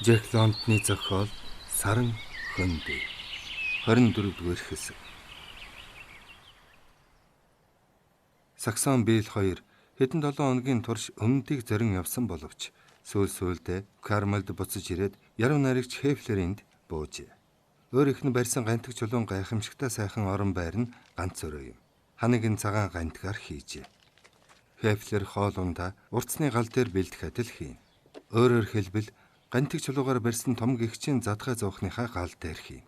Жек Лондоны зохиол Саран хөндөй 24-р хэсэг. Саксон Бил 2 хэдэн 7 хоногийн турш өмнөдийг зорин явсан боловч сүүлдээ Кармалд буцаж ирээд яруу найрагч Хефлеринд буужээ. Өөрийнх нь барьсан гантик чулуун гайхамшигтай сайхан орон байр нь ганц өрөө юм. Ханыг нь цагаан гантгаар хийжээ. Хефлер хоолундаа уртсны гал дээр бэлдэх адил хийн. Өөрөөр хэлбэл гантик чулуугаар барьсан том гэгчийн задгай зоохныхаа гал дээр хийн.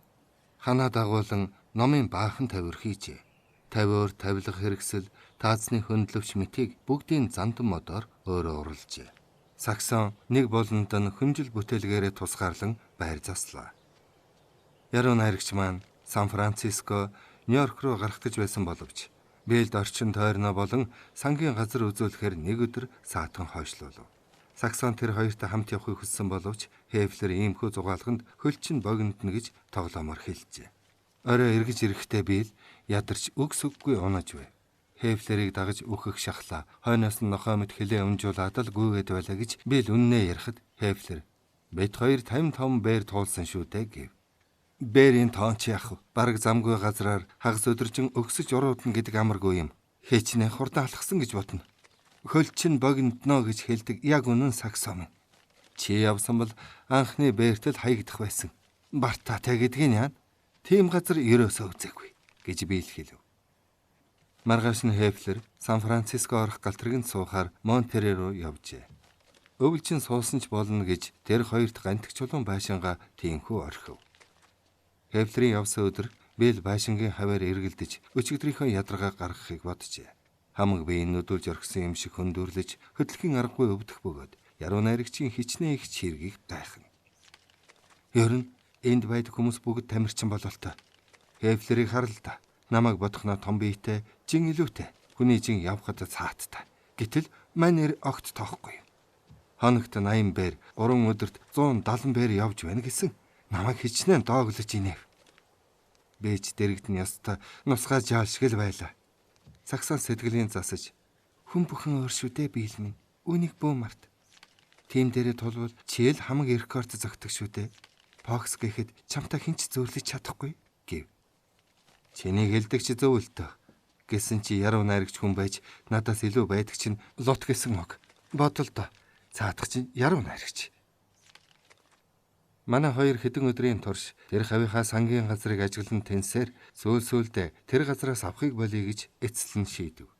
Ханаа дагуулan номын баахан тавир хийжээ. Тавиор, тавилга хэрэгсэл, таацны хөндлөвч мэтийг бүгдийн зандан модоор өөрөө уралжээ. Саксон нэг болонд нь хүнжил бүтээлгээрээ тусгаарлан байр заслаа. Яруу найрагч маань Сан Франциско, Нью-Йорк руу гарах гэж байсан боловч Бэлд орчин тойрноо болон сангийн газар үзүүлэхээр нэг өдөр саатан хойшлуулв. Саксон тэр хоёртой хамт явахыг хүссэн боловч Хефлер иймхүү зугаалганд хөлчин богинодно гэж тоглоомор хэлжээ. Орой эргэж ирэхдээ Бил ядарч үгс үггүй унаж байв. Хефлерийг дагаж үхэх шахлаа. Хойноос нь нохой мэт хилээ өмжүүлээд л гүйгээд байлаа гэж Бил үннээ ярихад Хефлер "Бид хоёр 55 бээр туулсан шүү дээ" гэв. Бээрийн тоон ч яах вэ? Бараг замгүй газраар хагас өдөржин өгсөж уруудна гэдэг амаргүй юм. Хээчнээ хурдан алхсан гэж бодно. Хөлчин богиндно гэж хэлдэг яг үнэн Саксон. Чи явсан бол анхны бээртэл хаягдах байсан. Бартаатай гэдгийг яа. Тийм газар ерөөсөө үзээгүй гэж Бил хэлв. Маргааш нь Хефлер Сан Франциско орох галтрагт суухаар Монтерей руу явжээ. Өвөлжин суусан ч болно гэж тэр хоёрт гантик чулуун байшингаа тиймхүү орхив. Хефлерийн явсан өдөр Бил байшингийн хаваар эргэлдэж өчигдрийнхөө ядаргаа гаргахыг боджээ. Хамаг биеийн нүдүүлж орхисон юм шиг хөндөөрлөж хөдөлгөөн аргагүй өвдөх бөгөөд яруу найрагчийн хичнээн их чиргийг гайхна. Ер нь энд байдаг хүмүүс бүгд тамирчин бололтой. Хефлерийг харал та. Намайг бодохноо том биетэй, жин илүүтэй. Хүний жин явхад цааттай. Гэтэл манер огт тоохгүй. Хоногт 80 бээр, 3 өдөрт 170 бээр явж байна гэсэн. Намайг хичнээн дооглож инэв. Бэж дэрэгдэн ястаа нусгаа жаалшгэл байлаа. Саксон сэтгэлийн засаж хүн бүхэн өөр шүү дээ Бил минь. Үнийг бөө март. Тим дээрээ тулвал чи л хамаг рекорд зогтөг шүү дээ. Фокс гэхэд чамтай хинч зөөрлөж чадахгүй гэв. Чиний хэлдэг чи зөв л төө. Гэсэн чи яруу найрагч хүн байж надаас илүү байдаг чинь лут гэсэн үг. Бодол доо. Цаадах чинь яруу найрагч. Манай хоёр хэдэн өдрийн турш тэр хавийнхаа сангийн газрыг ажиглан тэнсээр сүүлдээ тэр газраас авахыг болъё гэж эцэлэн шийдэв.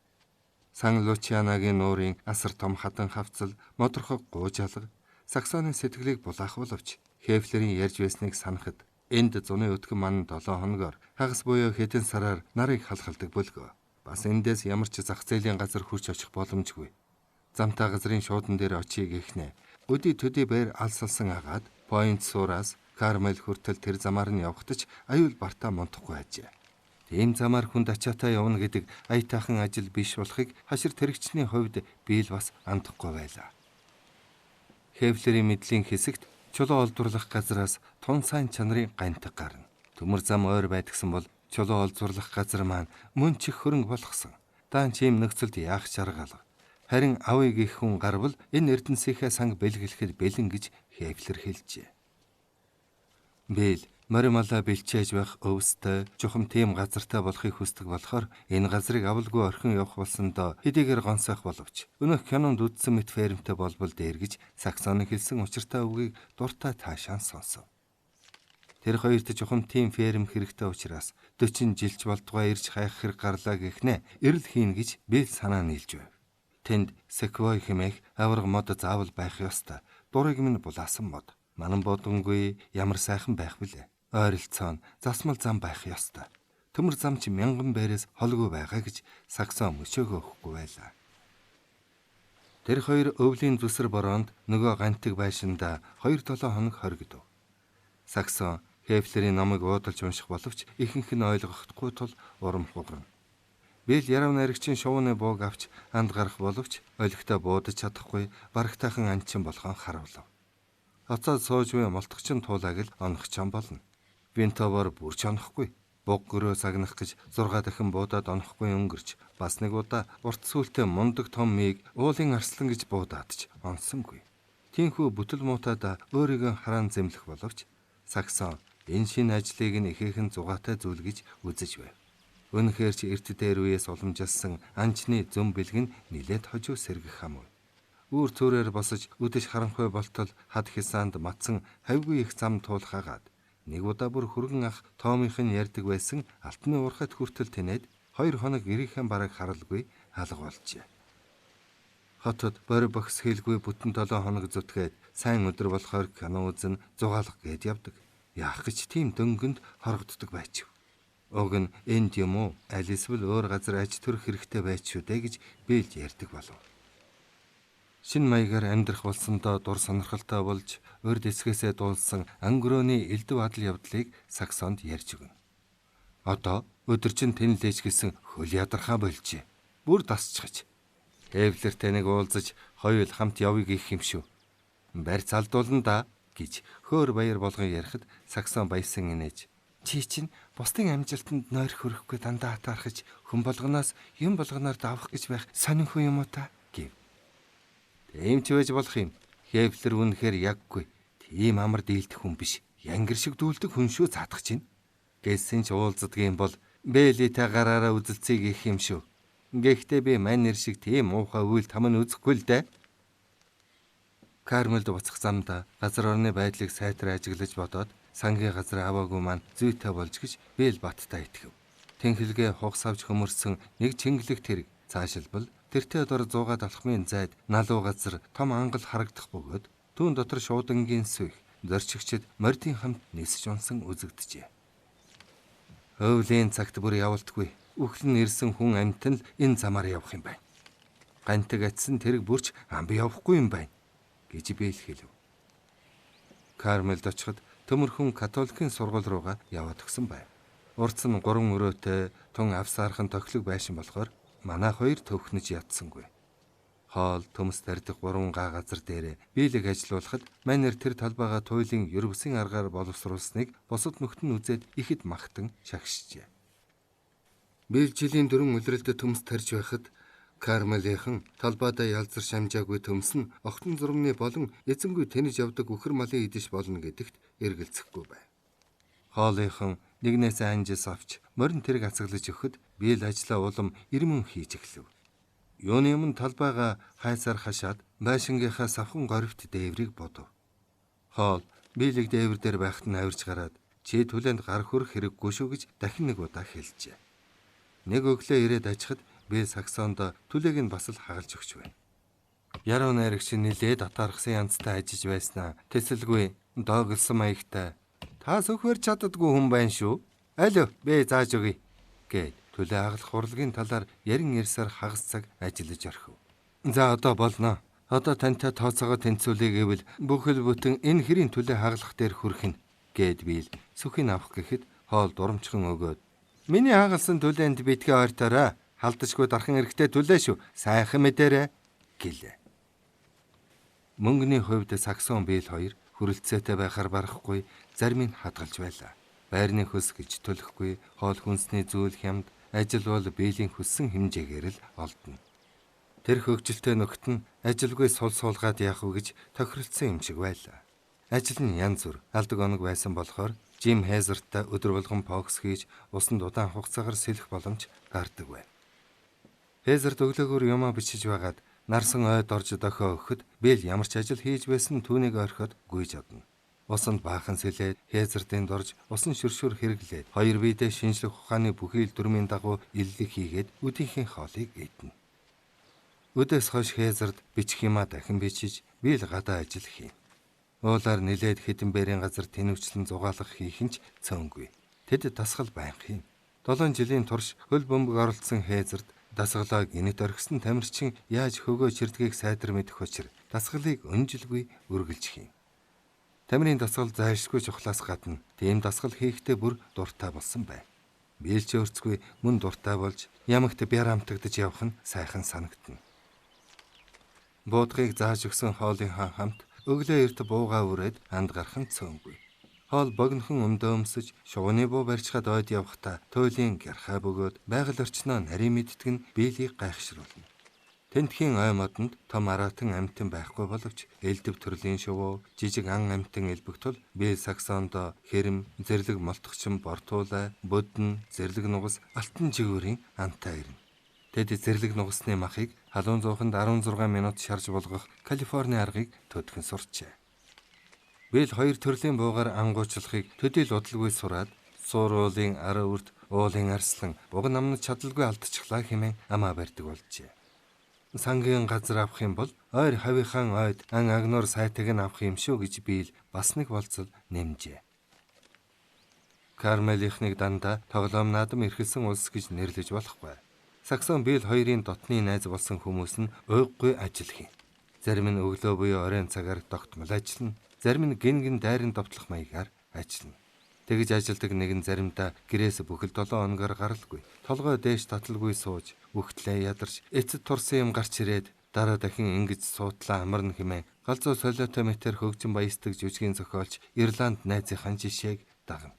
Сан Лучианагийн нуурын асар том хадан хавцал, модорхог гуужаалга Саксоны сэтгэлийг булаах боловч Хефлерийн ярьж байсныг санахад энд зуны өтгөн ман 7 хоногор хагас буюу хэдэн сараар нарыг халахалдаг бөлгөө. Бас эндээс ямар ч зах зээлийн газар хурж очих боломжгүй. Замтай газрын шуудан дээр очие гэхнэ. Өдий төдий байр алсалсан агаад Пойнт суураас Кармел хүртэл тэр замаар нь явхдаж аюул бартаа мунтахгүй ажээ. Тийм замаар хүнд ачаатай явна гэдэг аятайхан ажил биш болохыг хашир тэрэгчний хувьд Бил бас андахгүй байлаа. Хефлерийн мэдлийн хэсэгт чулуу олдворлох газраас тун сайн чанарын гантик гарна. Төмөр зам ойр байдгсан бол чулуу олдворлох газар маань мөн чих хөрөнгө болгосон. Даан чим нөхцөлд яах чаргаалга. Харин авыг их хүн гарвал энэ эрдэнсийнхээ санг бэлгэлэхэд бэлэн гэж Хефлер хэлжээ. Бил моримала бэлчээж байх өвстэй чухам тийм газартай болохыг хүсдэг болохоор энэ газрыг авалгүй орхин явах болсондоо хэдийгээр гонсоох боловч өнөөх кинонд үдсэн мэт фермтэй болбол дээр гэж Саксоны хэлсэн учиртай үгийг дуртай таашаан сонсов. Тэр хоёрт чухам тийм ферм хэрэгтэй учраас 40 жилч болдгоо ирж хайх хэрэг гарлаа гэхнэ эрэл хийн гэж Бил санаа нийлж байв. Тэнд секвой хэмээх аварга мод заавал байх ёстой. Дурыг минь булаасан мод. Манан бодонгүй ямар сайхан байх вүлээ. Ойролцоон засмал зам байх ёстой. Төмөр зам чи 1000 бээрээс холгүй байгаа гэж Саксон мөчөөгөө өгөхгүй байлаа. Тэр хоёр өвлийн зүсэр бороонд нөгөө гантик байшинда 2-7 хоног хоригдов. Саксон Хефлерийн номыг уудалж унших боловч ихэнх нь ойлгохгүй тул урам хугарна. Бил яруу найрагчийн шувууны бууг авч анд гарах боловч олигтой буудаж чадахгүй барагтайхан анчин болгон харуулв. Оцоод сууж буй молтгочин туулайг л онохчон болно. Винтовор бүрч онохгүй. Буг гөрөө сагнах гэж 6 дахин буудаад онохгүй өнгөрч бас нэг удаа урт сүлтэй мундаг том мийг уулын арслан гэж буудаад ч онсонгүй. Тиймхүү бүтэл муутаад өөрийгөө хараан зэмлэх боловч Саксон энэ шинэ ажлыг нь ихээхэн зугаатай зүйл гэж үзэж байв. Үнэхээр ч эрт дээр үеэс уламжилсан анчны зөм бэлгэн нилээд хожуу сэргэх хамгүй. Үүр цөөрөөр босож үдэш харанхуй болтол хад хисаанд матсан хавьгүй их зам туулхаагаад нэг удаа бүр хөргөн ах Тоомийнх нь ярьдаг байсан алтны уурхайд хүртэл тэнээд 2 хоног ирийнхэн бараг харалгүй алга болжээ. Хотод бори бохис хэлгүй бүтэн 7 хоног зүтгээд сайн өдөр болохоор кино үзэн зугаалга гээд явдаг. Яах гэж тийм дөнгөнд хорогддог байчив. Уг нь энд юм уу? Аль эсвэл өөр газар аж төрөх хэрэгтэй байж шүү дээ гэж бэлж ярьдаг болов. Шин маягаар амьдрах болсондоо дур сонирхолтой болж урд эсгээсээ дуулсан ангөрөөний элдв адал явдлыг Саксонд ярьж өгнө. Одоо өдөржин тэнэлж гисэн хөл ядархаа болжээ. Бүр тасчихж. Хэвлэртэй нэг уулзаж хоёул хамт явъя гэх юм шүү. Барь залдуулна да гэж хөөр баяр болгон ярихад Саксон баясан инээж. Чи чинь бусдын амжилтанд нойр хөрөхгүй дандаа хатаархаж хүн болгоноос юм болгоноор давах гэж байх сонинхүү юм уу та гэв. Тийм ч байж болох юм. Хэвлэр үнэхээр яггүй. Тийм амар дийлдэх хүн биш. Янгир шиг дүүлдэг хүн шүү заадах чинь. Гэсэн ч уулздгийн бол бэлитэй гараараа үзэлцээ гэх юм шүү. Гэхдээ би манер шиг тийм уухай үйл там нь үзэхгүй л дээ. Кармелд буцах замдаа газар орны байдлыг сайтар ажиглаж бодоод сангийн газар аваагүй маань зүйтэй болж гэж бэл баттай итгэв. Тэнхилгээ хугас авч хөмөрсөн нэг чингэлэг тэрэг цаашилбал тэртээ дор 100 алхмын зайд налуу газар том ангал харагдах бөгөөд түүн дотор шуудангийн сүх зорчигчд мордын хамт нисэж унсан үзэгджээ. Өвлийн цагт бүр явалтгүй үхлэн ирсэн хүн амтэн л энэ замаар явах юм байна. Гантэг атсан тэрэг бүрч амби явахгүй юм байна гэж бэл хэлв. Кармелд очиход төмөрхөн католикийн сургууль руугаа яваад өгсөн байв. Урц нь 3 өрөөтэй тун авсаархан тохилог байшин болохоор манайх 2 төвхнөж ядсангүй. Хоол төмс тарьдах 3 га газар дээр биелэг ажиллуулахад манер тэр талбайгаа туйлын ерөвсөн аргаар боловсруулсныг босод нөхд нь үзээд ихэд магтан шагшжээ. Бэл жилийн 4 үлрэлтэд төмс тарьж байхад Кармелийнхэн талбайдаа ялзар шамжаагүй төмс нь огтон зурмны болон эзэнгүй тэнэж явдаг үхэр малын идэж болно гэдэгт эргэлзэхгүй байв. Хоолынхан нэгнээс анжис авч морин тэрэг ацаглаж өгөхөд биел ажлаа улам ирмэн хийж эхлэв. Юуны өмнө талбайгаа хайсаар хашаад байшингийнхаа савхан горивт дээврийг бодов. Хоол биелэг дээвэр дээр байхад нь авирч гараад чи түлэнд гар хөрөх хэрэггүй шүү гэж дахин нэг удаа хэлжээ. Нэг өглөө ирээд ажихад би Саксонд түлээг нь бас л хагалж өгч байна. Яруу найрагч нилээд атаархсан янзтай ажиж байснаа тэсэлгүй доогөлсөн маягтай та сөхөр чаддаггүй хүн байна шүү. Аль бэ зааж өгье гэд түлээ хагалах урлагийн талаар ярин ярьсаар хагас цаг ажиллаж орхив. За одоо болно. Одоо тантай тооцоогоо тэнцүүлээ гэвэл бүхэл бүтэн энэ хэрийн түлээ хагалах дээр хүрэх нь гэд бийл сүхийг авах гэхэд хоол дурамчхан өгөөд миний хагалсан түлээнд битгий ойртоорой. Халдашгүй дархан эрэхтэй түлээ шүү. Сайхан мэдээрэй гэлээ. Мөнгөний хувьд Саксон бийл хоёр хүрэлцээтэй байхаар барахгүй зарим нь хадгалж байлаа. Байрны хөс гэж төлөхгүй хоол хүнсний зүйл хямд ажил бол биелийн хүссэн хэмжээгээр л олдно. Тэр хөгжилтэй нөхд нь ажилгүй сул суулгаад яах вэ гэж тохиролцсон юм шиг байлаа. Ажил нь янз бүр алдаг оног байсан болохоор Жим Хейзерттай өдөр болгон фокус хийж усанд удаан хугацаагаар сэлэх боломж гардаг байв. Хейзерт өглөөгөр юмаа бичиж байгаад нарсан ойд орж дохио өгөхөд бэл ямар ч ажил хийж байсан түүнийг орхиод гүйж авна. Усанд баахан сэлээд Хейзертийн дорж усан шүршүр хэрэглээд хоёр биедээ шинжлэх ухааны бүхий л дүрмийн дагуу иллэг хийгээд өдийнхээ хоолыг идэнэ. Өдөөс хойш Хейзерт бичих юмаа дахин бичиж бэл гадаа ажил хийнэ. Уулаар нилээд хэдэн бэрийн газар тэнвчлэн зугаалгах хийх нь ч цөөнгүй. Тэд дасгал байнх юм. 7 жилийн турш хөл бөмбөг оролцсон Хейзерт дасгалаа гинэт орхисон тамирчин яаж хөгөө чирдгийг сайдар мэдэх учир дасгалыг өнжилгүй үргэлж хийн. Тамирын дасгал зайлшгүй чухлаас гадна тийм дасгал хийхдээ бүр дуртай болсон байна. Биелч өөрцгүй мөн дуртай болж ямагт бяр амтагдаж явах нь сайхан санагдана. Буудгыг зааж өгсөн хоолын хамт өглөө эрт буугаа үрээд анд гарах нь цөөнгүй. Хоол богинохон өмдөөмсөж шувууны буу барьчихад ойд явхдаа туйлын гярхаа бөгөөд байгаль орчноо нарийн мэддэг нь биелийг гайхшруулна. Тентхийн ой модонд том аратан амьтан байхгүй боловч элдв төрлийн шувуу, жижиг ан амьтан элбэх тул Бил Саксонд хэрэм, зэрлэг молтгочин, бортуулай, будн, зэрлэг нугас, алтан жигүүрийн антай ирнэ. Тэд зэрлэг нугасны махыг халуун зууханд 16 минут шарж болгох Калифорни аргыг төдхөн сурчээ. Бил 2 төрлийн буугаар ангуучлахыг төдийл удалгүй сураад сууруулын ара үрд уулын арслан уг намнад чадалгүй алдчихлаа хэмээн амаа барьдаг болжээ. Сангийн газар авах юм бол ойр хавийнхаан ойд ан агнуур сайтыг нь авах юм шүү гэж Бил бас нэг болцол нэмжээ. Кармелийнхнийг дандаа тоглоом наадам эрхэлсэн улс гэж нэрлэж болохгүй. Саксон Бил хоёрын дотны найз болсон хүмүүс нь уйггүй ажил хийн. Зарим нь өглөө буюу оройн цагаар тогтмол ажиллана. Зарим нь гин дайрын довтлох маягаар ажиллана. Тэгж ажилдаг нэгэн заримдаа гэрээс бүхэл 7 хоногор гаралгүй. Толгой дээш таталгүй сууж, үхтлээ ядарч, эцэд турсан юм гарч ирээд дараа дахин ингэж суутлаа амарна хэмээн галзуу солиотометр хөгжин баясдаг жүжигийн зохиолч Ирланд найзынхаа жишээг дагна.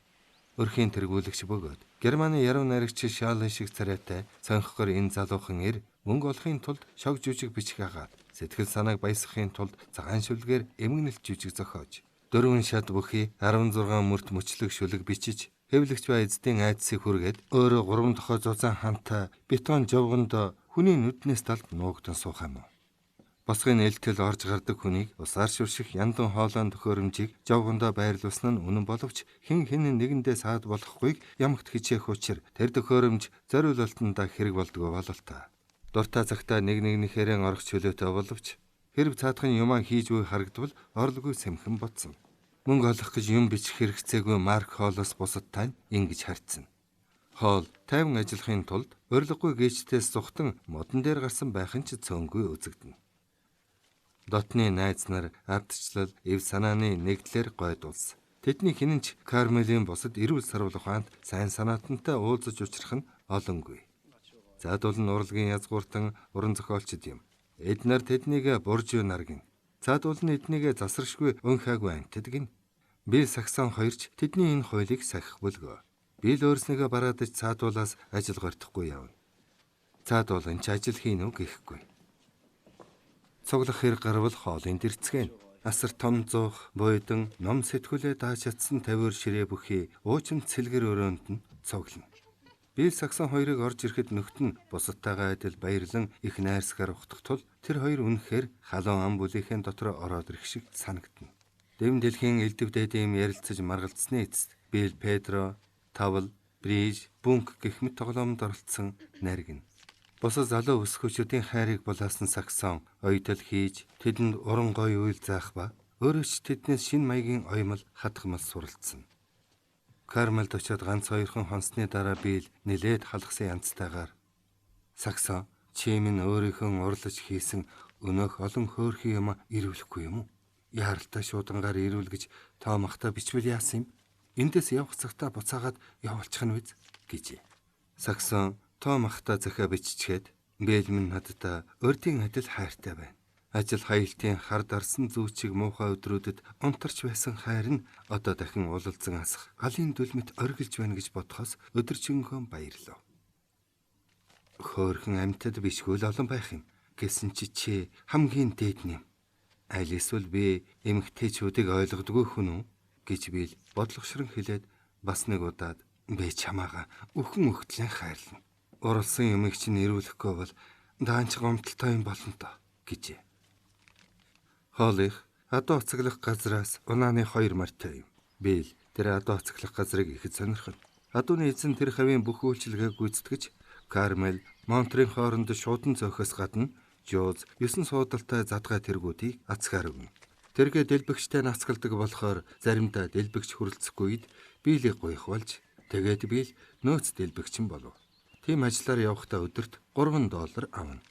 Өрхийн тэргүүлэгч бөгөөд Германы яруу найрагч Шален шиг царайтай сонхгоор энэ залуухан ир мөнгө олохын тулд шог жүжиг бичих агаад сэтгэл санааг баясгахын тулд цагаан шүлгээр эмгэнэлт жүжиг зохиож 4 шат бүхий 16 мөрт мөчлөг шүлэг бичиж хэвлэгч ба эздийн айдсыг хүргээд өөрөө 3 дохой зузаан хантай бетон жовгонд хүний нүднээс талд нуугдан суух юм. Босгын нээлтэл орж гардаг хүнийг усаар шүрших яндан хоолойн төхөөрөмжийг жовгондоо байрлуулсан нь үнэн боловч хэн нэгэндээ саад болохгүйг ямагт хичээх учир тэр төхөөрөмж зориулалтандаа хэрэг болдгоо бололтой. Дуртай цагтаа нэгнийхээрээ орох чөлөөтэй боловч хэрв цаадхан юмаа хийж буй харагдвал орлоггүй сэмхэн ботсон. Мөнгө олох гэж юм бичих хэрэгцээгүй Марк Холлоос бусад тань ингэж харьцсан. Хоол тайван ажиллахын тулд урилгагүй гээжтээс сухтан модон дээр гарсан байх нь ч цөөнгүй үзэгдэнэ. Дотны найз нар ардчлал, эв санааны нэгдлэр гойдулс. Тэдний хинэнч Кармелийн бусад эрүүл сарвал ухаанд сайн санаатантай уулзаж учрах нь олонгүй. Цаадуул нь урлагийн язгууртан уран зохиолчд юм. Эднэр тэднийг бурж наргин. Цаадуул нь эднийг засаршгүй өнхаагүй антид гин. Бил Саксон хоёрч тэдний энэ хуулийг сахих бүлгөө. Бил өөрснийгөө бараадаж цаадуулаас ажил гортохгүй явна. Цаадуул нь ч ажил хийн үү гэхгүй. Цуглах хэрэг гарвал хоолын дэрцгэн. Асар том зуух, буйдан, ном сэтгүүлээ дааж чадсан тавиур ширээ бүхий уучин цэлгэр өрөөнд нь цуглана. Бил Саксон хоёрыг орж ирэхэд нөхд нь бусадтайгаа адил баярлан их найрсгаар ухтах тул тэр хоёр үнэхээр халуун ам бүлийнхээ дотор ороод ирэх шиг санагдана. Дэвн дэлхийн элдв дэдэм ярилцаж маргалцсны эцэст Бил Педро, Тавл, Бриж, Бунк гэх мэт тоглоомд оролцсон наригна. Бусад залуу өсгөөчүүдийн хайрыг булаасан Саксон оёдол хийж тэдэнд уран гой үйл заах ба өөрөө ч тэднээс шинэ маягийн оёмол хадгамал суралцсан. Кармелд очиод ганц хоёрхан хонсны дараа Бил нилээд халахсан янзтайгаар Саксон чи минь өөрийнхөө урлаж хийсэн өнөөх олон хөөрхий юм ирүүлэхгүй юм уу? Яаралтай шуудангаар ирүүлгэж тоомахта бичвэл яасан юм? Эндээс явах цагтаа буцаагаад явуулчих нь биз гэжээ. Саксон тоомахта захиа биччихэд Бил минь надад урдийн адил хайртай байна. Ажил хаялтын хар дарсан зүүчиг муухай өдрүүдэд унтарч байсан хайр нь одоо дахин уулалзан асах галын дүлмэт оргилж байна гэж бодхоос өдөржингөө баярлав. Хөөрхөн амьтад бишгүй л олон байх юм гэсэн чи хамгийн дээд нэм. Аль эсвэл би эмэгтэйчүүдийг ойлгодгүй хүн үү гэж Бил бодлогошрон хэлээд бас нэг удаад би чамаага өхөн өгтлэн хайрлана. Урлсан юмыг чинь ирүүлэхгүй бол даанч гомдолтой юм болно доо гэжээ. Хоолих адуу уцаглах газраас унааны 2 мартай юм. Бил тэр адуу уцаглах газрыг ихэд сонирхно. Адууны эзэн тэр хавийн бүх үйлчилгээг гүйцэтгэж Кармел, Монтрийн хооронд шуудан зөөхөөс гадна Жууз 9 суудалтай задгай тэргүүдийг ацгаар өгнө. Тэргээ дэлбэгчтэй нацгалдаг болохоор заримдаа дэлбэгч хүрэлцэхгүй үед Билийг гуйх болж тэгээд Бил нөөц дэлбэгчин болов. Тим ажиллаар явахдаа өдөрт $3 авна.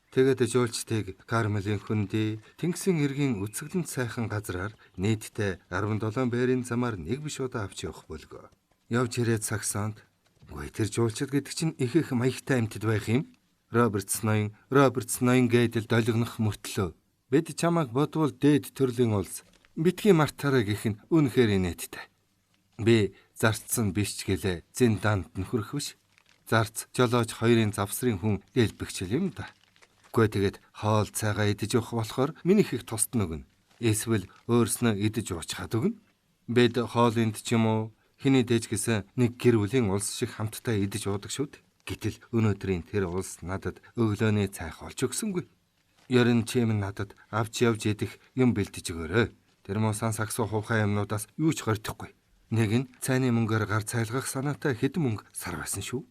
Тэгээд жуулчдыг Кармелийн хүндээ тэнгисийн эргийн үцгэлэн сайхан газраар нийтдээ 17 байрын замаар нэг биш удаа авч явах бүлгөө. Явж ирээд Саксонд "Гүй тэр жуулчд гэдэг чинь их маягтай амьтад байх юм. Робертс ноён гэдэл долгинох мөртлөө. Бид чамайг бодвол дээд төрлийн улс. Битгий мартаараа гэх нь үнэхээр инээдтэй. Би зарцсан биш ч гэлээ зин данд нь хүрэх биш. Зарц жолооч хоёрын завсрын хүн дэлбэгчл юм да. Үгүй тэгээд хоол цайгаа идэж явах болохоор минийх их тусад нөгнө. Эсвэл өөрснөө идэж уучхад өгнө. Бэд хоолынд ч юм уу хиний дээж гэсэн нэг гэр бүлийн улс шиг хамтдаа идэж уудаг шүү дээ. Гэтэл өнөөдрийн тэр улс надад өглөөний цайх олж өгсөнгүй. Ярин чим надад авч явж идэх юм бэлдэж өгөөрэй. Тэр муусан саксуу хувхай юмнуудаас юу ч горьдохгүй. Нэг нь цайны мөнгөөр гар цайлгах санаатай хэдэн мөнгө сар байсан шүү.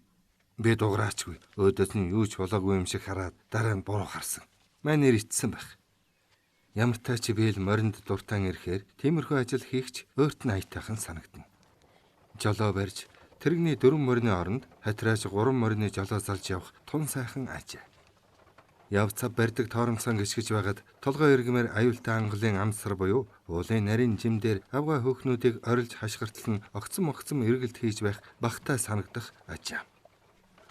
Би дуграачгүй. Өөдөөс нь юу ч болоогүй юм шиг хараад дараа нь буруу харсан. Манай нэр итсэн байх. Ямар тач биэл моринд дуртан ирэхээр тиймэрхүү ажил хийхч өөрт нь аятайхан санагдана. Жолоо барьж тэрэгний 4 морины оронд хатраач 3 морины жолоо залж явах тун сайхан ажээ. Явцаа барьдаг торомсон гიშгэж байгаад толгой иргэмээр аюултай ангалын амсар буюу уулын нарийн жимдэр авгаа хөөхнүүдийг орилж хашгиртлан огцом эргэлт хийж байх багтаа санагдах ажээ.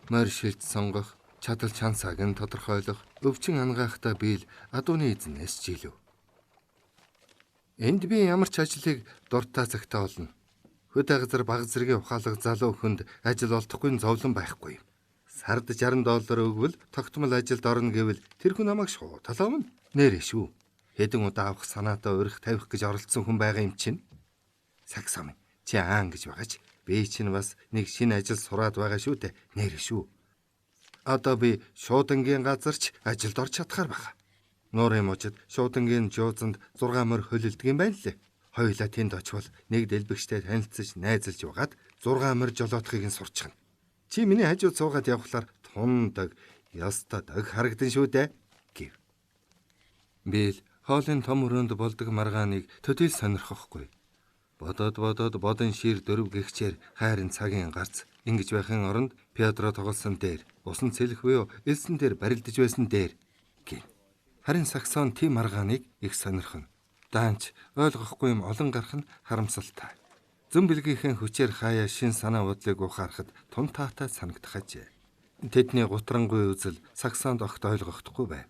Морь шилж сонгох, чадал чансааг нь тодорхойлох, өвчин ангаахтаа биел адууны эзнээс жилв. Энд би ямар ч ажлыг дуртай цагтаа олно. Хөдөө газар баг зэргийн ухаалаг залуу хүнд ажил олдохгүй зовлон байхгүй. Сард $60 өгвөл тогтмол ажилд орно гэвэл тэр хүн намайг шууд талаавна. Нэрэ шүү. Хэдэн удаа авах санаатай урих тавих гэж оролцсон хүн байгаа юм чинь. Саксам чи аан гэж байгаач. Би чинь бас нэг шинэ ажил сураад байгаа шүү дээ. Нэрэ шүү. Одоо би шуудангийн газарч ажилд орж чадхаар байгаа. Нуурын мужид шуудангийн жуузанд 6 морь хөлөлдөг юм байна лээ. Хоёулаа тэнд очивол нэг дэлбэгчтэй танилцж найзалж угаад 6 морь жолоодохыг нь сурчихна. Чи миний хажууд суугаад явхлаар тундаг, ястаа дог харагдан шүү дээ гэв. Бил хоолын том өрөөнд болдог маргааныг төдийл сонирхохгүй. Бодон шир дөрөв гихчээр хайрын цагийн гарц ингэж байхын оронд Педро тоглосон дээр усан цэлэх буюу элсэн дээр барилдаж байсан дээр гэв. Харин Саксон тийм маргааныг их сонирхно. Даанч ойлгохгүй юм олон гарах нь харамсалтай. Зэн бэлгийнхэн хүчээр хаяа шин санаа бодлыг ухаарахад тун таатай санагдах ажээ. Тэдний гутрангуй үзэл Саксонд огт ойлгохдохгүй байв.